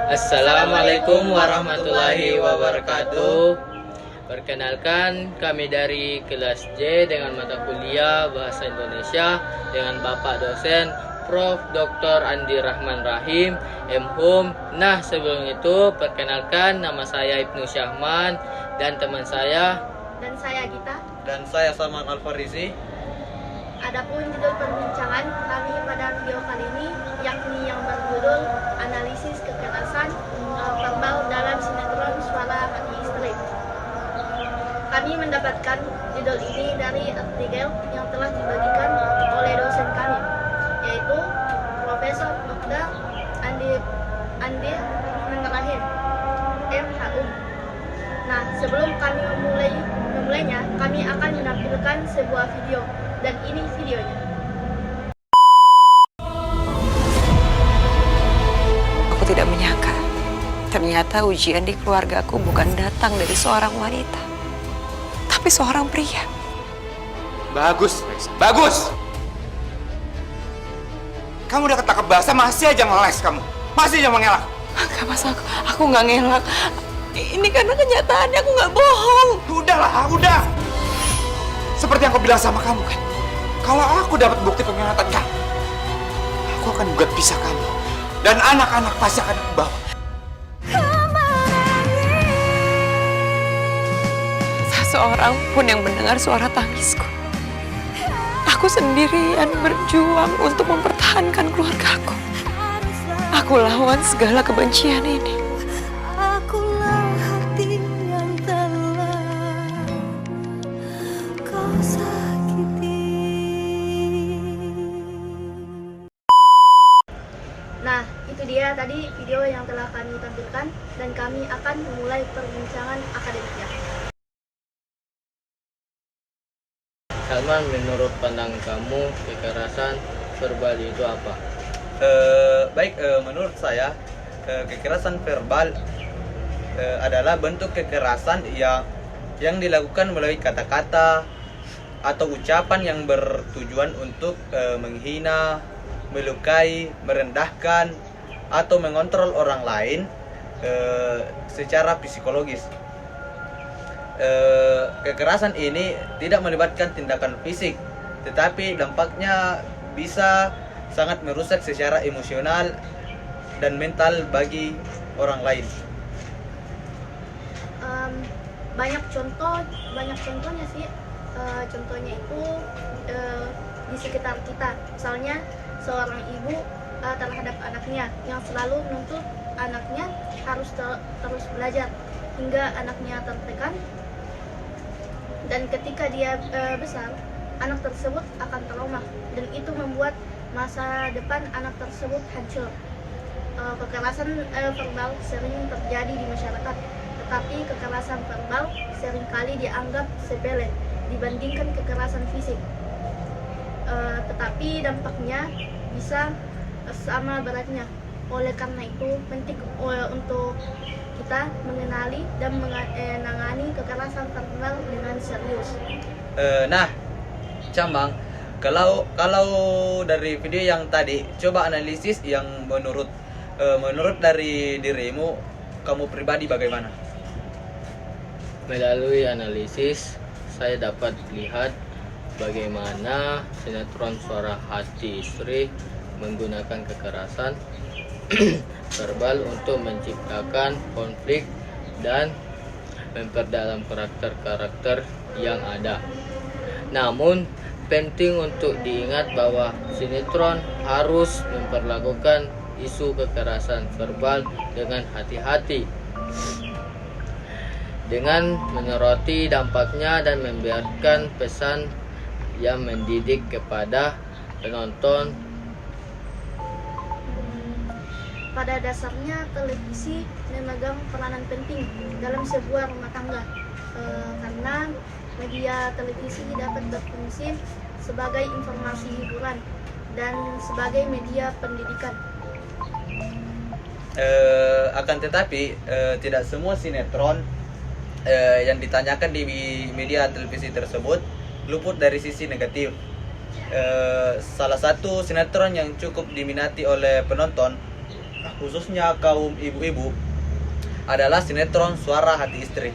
Assalamualaikum warahmatullahi wabarakatuh. Perkenalkan, kami dari kelas J dengan mata kuliah Bahasa Indonesia dengan Bapak dosen Prof. Dr. Andi Rahman Rahim, M.Hum. Nah, sebelum itu perkenalkan, nama saya Ibnu Syahman dan teman saya. Dan saya Gita. Dan saya Salman Al-Farisi. Adapun judul perbincangan kami pada video kali ini yakni yang berjudul analisis kekerasan verbal dalam sinetron Suara Hati Istri. Kami mendapatkan judul ini dari artikel yang telah dibagikan oleh dosen kami, yaitu Profesor Dr. Andi Rahman Rahim, M.Hum. Nah, sebelum kami memulainya, kami akan menampilkan sebuah video. Dan ini videonya. Aku tidak menyangka, ternyata ujian di keluargaku bukan datang dari seorang wanita, tapi seorang pria. Bagus, bagus. Kamu udah ketangkep bahasa, masih aja ngeles kamu. Masih aja mengelak. Enggak mas, aku nggak ngelak. Ini karena kenyataannya, aku nggak bohong. Udahlah, udah. Seperti yang aku bilang sama kamu kan. Kalau aku dapat bukti pengkhianatan kamu, aku akan gugat pisah kamu. Dan anak-anak pasti akan aku bawa. Seseorang pun yang mendengar suara tangisku. Aku sendirian berjuang untuk mempertahankan keluargaku. Aku lawan segala kebencian ini. Nah, itu dia tadi video yang telah kami tampilkan dan kami akan memulai perbincangan akademiknya. Salman, menurut pandangan kamu, kekerasan verbal itu apa? Menurut saya kekerasan verbal adalah bentuk kekerasan yang dilakukan melalui kata-kata atau ucapan yang bertujuan untuk menghina, melukai, merendahkan, atau mengontrol orang lain secara psikologis. Kekerasan ini tidak melibatkan tindakan fisik, tetapi dampaknya bisa sangat merusak secara emosional dan mental bagi orang lain. Banyak contohnya sih. Contohnya itu di sekitar kita. Misalnya seorang ibu terhadap anaknya yang selalu menuntut anaknya harus terus belajar hingga anaknya tertekan, dan ketika dia besar, anak tersebut akan trauma dan itu membuat masa depan anak tersebut hancur. Kekerasan verbal sering terjadi di masyarakat, tetapi kekerasan verbal seringkali dianggap sepele dibandingkan kekerasan fisik. Tetapi dampaknya bisa sama beratnya. Oleh karena itu penting untuk kita mengenali dan menangani kekerasan verbal dengan serius. Nah, Cambang, kalau dari video yang tadi, coba analisis yang menurut dari dirimu, kamu pribadi bagaimana? Melalui analisis, saya dapat lihat bagaimana sinetron Suara Hati Istri menggunakan kekerasan verbal untuk menciptakan konflik dan memperdalam karakter-karakter yang ada. Namun, penting untuk diingat bahwa sinetron harus memperlakukan isu kekerasan verbal dengan hati-hati, dengan menyoroti dampaknya dan membiarkan pesan yang mendidik kepada penonton. Pada dasarnya televisi memegang peranan penting dalam sebuah rumah tangga, karena media televisi dapat berfungsi sebagai informasi hiburan dan sebagai media pendidikan. Akan tetapi tidak semua sinetron yang ditanyakan di media televisi tersebut luput dari sisi negatif. Salah satu sinetron yang cukup diminati oleh penonton khususnya kaum ibu-ibu adalah sinetron Suara Hati Istri.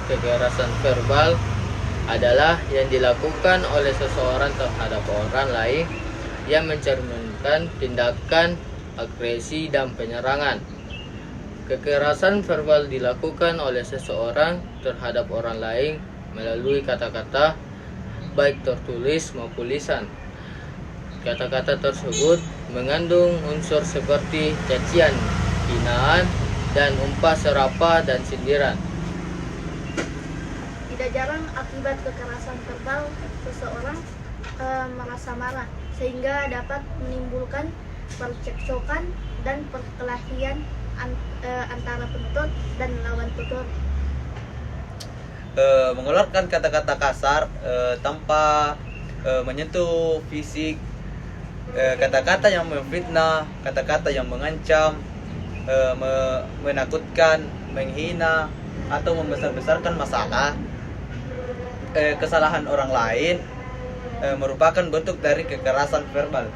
Kekerasan verbal adalah yang dilakukan oleh seseorang terhadap orang lain yang mencerminkan tindakan agresi dan penyerangan. Kekerasan verbal dilakukan oleh seseorang terhadap orang lain melalui kata-kata, baik tertulis maupun lisan. Kata-kata tersebut mengandung unsur seperti cacian, hinaan, dan umpah serapah dan sindiran. Tidak jarang akibat kekerasan verbal seseorang merasa marah sehingga dapat menimbulkan percekcokan dan perkelahian antara penuntut dan lawan tutur. Mengeluarkan kata-kata kasar tanpa menyentuh fisik, kata-kata yang memfitnah, kata-kata yang mengancam, menakutkan, menghina, atau membesar-besarkan masalah, kesalahan orang lain merupakan bentuk dari kekerasan verbal.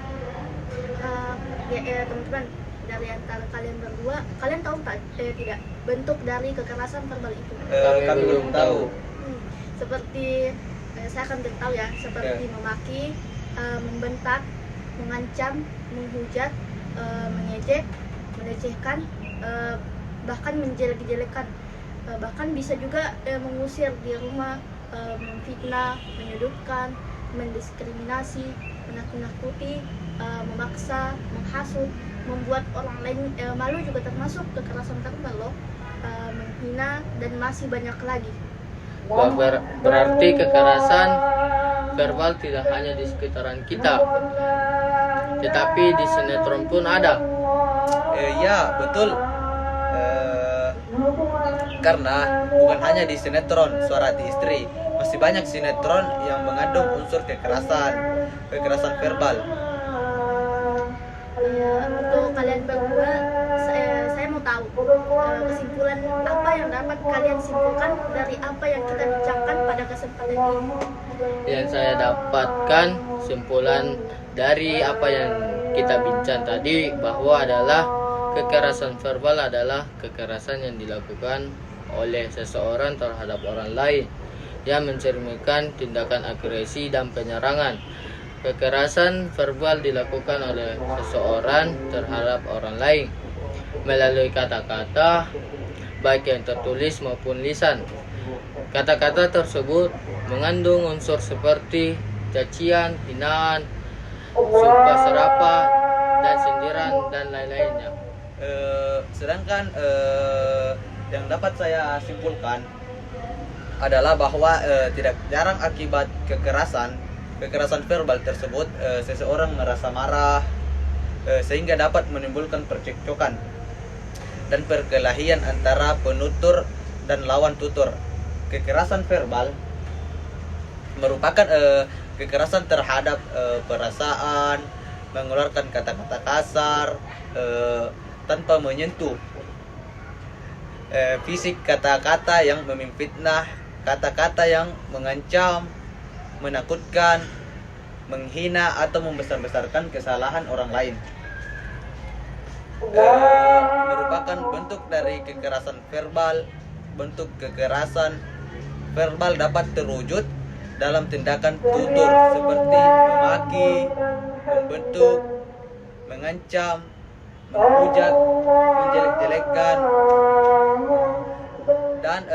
Teman-teman, dari antara kalian berdua, kalian tahu tidak bentuk dari kekerasan verbal itu? Kami belum tahu. Seperti saya akan beritahu ya, seperti memaki, membentak, mengancam, menghujat, mengejek, melecehkan, bahkan menjelek-jelekan, bahkan bisa juga mengusir di rumah, memfitnah, menyudutkan, mendiskriminasi, menakut-nakuti, memaksa, menghasut, membuat orang lain malu juga termasuk kekerasan verbal loh, menghina, dan masih banyak lagi. Berarti kekerasan verbal tidak hanya di sekitaran kita, tetapi di sinetron pun ada. Ya, betul. Karena bukan hanya di sinetron Suara Hati Istri, masih banyak sinetron yang mengandung unsur kekerasan verbal. Untuk kalian berdua, saya mau tahu kesimpulan apa yang dapat kalian simpulkan dari apa yang kita bincangkan pada kesempatan ini. Yang saya dapatkan simpulan dari apa yang kita bincang tadi bahwa adalah kekerasan verbal adalah kekerasan yang dilakukan oleh seseorang terhadap orang lain yang mencerminkan tindakan agresi dan penyerangan. Kekerasan verbal dilakukan oleh seseorang terhadap orang lain melalui kata-kata, baik yang tertulis maupun lisan. Kata-kata tersebut mengandung unsur seperti cacian, hinaan, sumpah serapah, dan sindiran, dan lain-lainnya. Sedangkan yang dapat saya simpulkan adalah bahwa tidak jarang akibat kekerasan verbal tersebut seseorang merasa marah sehingga dapat menimbulkan percekcokan dan perkelahian antara penutur dan lawan tutur. Kekerasan verbal merupakan kekerasan terhadap perasaan, mengeluarkan kata-kata kasar tanpa menyentuh fisik, kata-kata yang memfitnah, kata-kata yang mengancam, menakutkan, menghina, atau membesar-besarkan kesalahan orang lain. Merupakan bentuk dari kekerasan verbal. Bentuk kekerasan verbal dapat terwujud dalam tindakan tutur seperti memaki, membentuk, mengancam, menghujat, menjelek-jelekkan, dan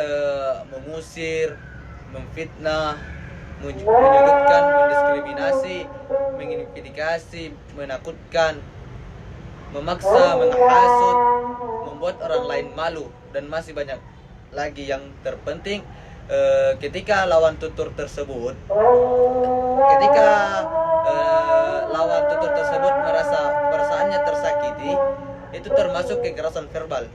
mengusir, memfitnah, menyudutkan, mendiskriminasi, mengintimidasi, menakutkan, memaksa, menghasut, membuat orang lain malu, dan masih banyak lagi. Yang terpenting ketika lawan tutur tersebut merasa perasaannya tersakiti, itu termasuk kekerasan verbal.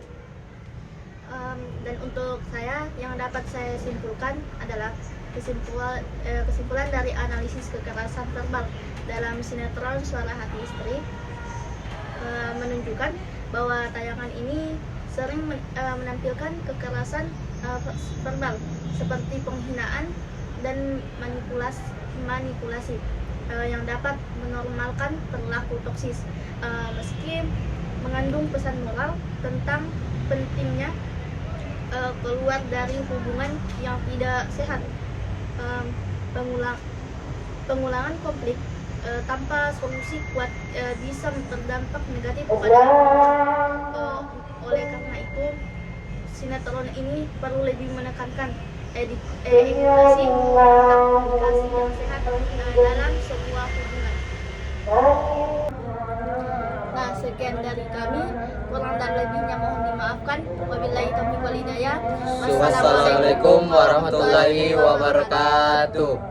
Dan untuk saya, yang dapat saya simpulkan adalah kesimpulan dari analisis kekerasan verbal dalam sinetron Suara Hati Istri menunjukkan bahwa tayangan ini sering menampilkan kekerasan verbal seperti penghinaan dan manipulasi. yang dapat menormalkan perilaku toksis, meski mengandung pesan moral tentang pentingnya keluar dari hubungan yang tidak sehat. Pengulangan konflik tanpa solusi kuat bisa berdampak negatif pada oleh karena itu sinetron ini perlu lebih menekankan edukasi tentang komunikasi yang sehat dalam sebuah hubungan. Nah, sekian dari kami, kurang dan lebihnya mohon dimaafkan. Wabillahi taufiq wal hidayah. Wassalamualaikum warahmatullahi wabarakatuh.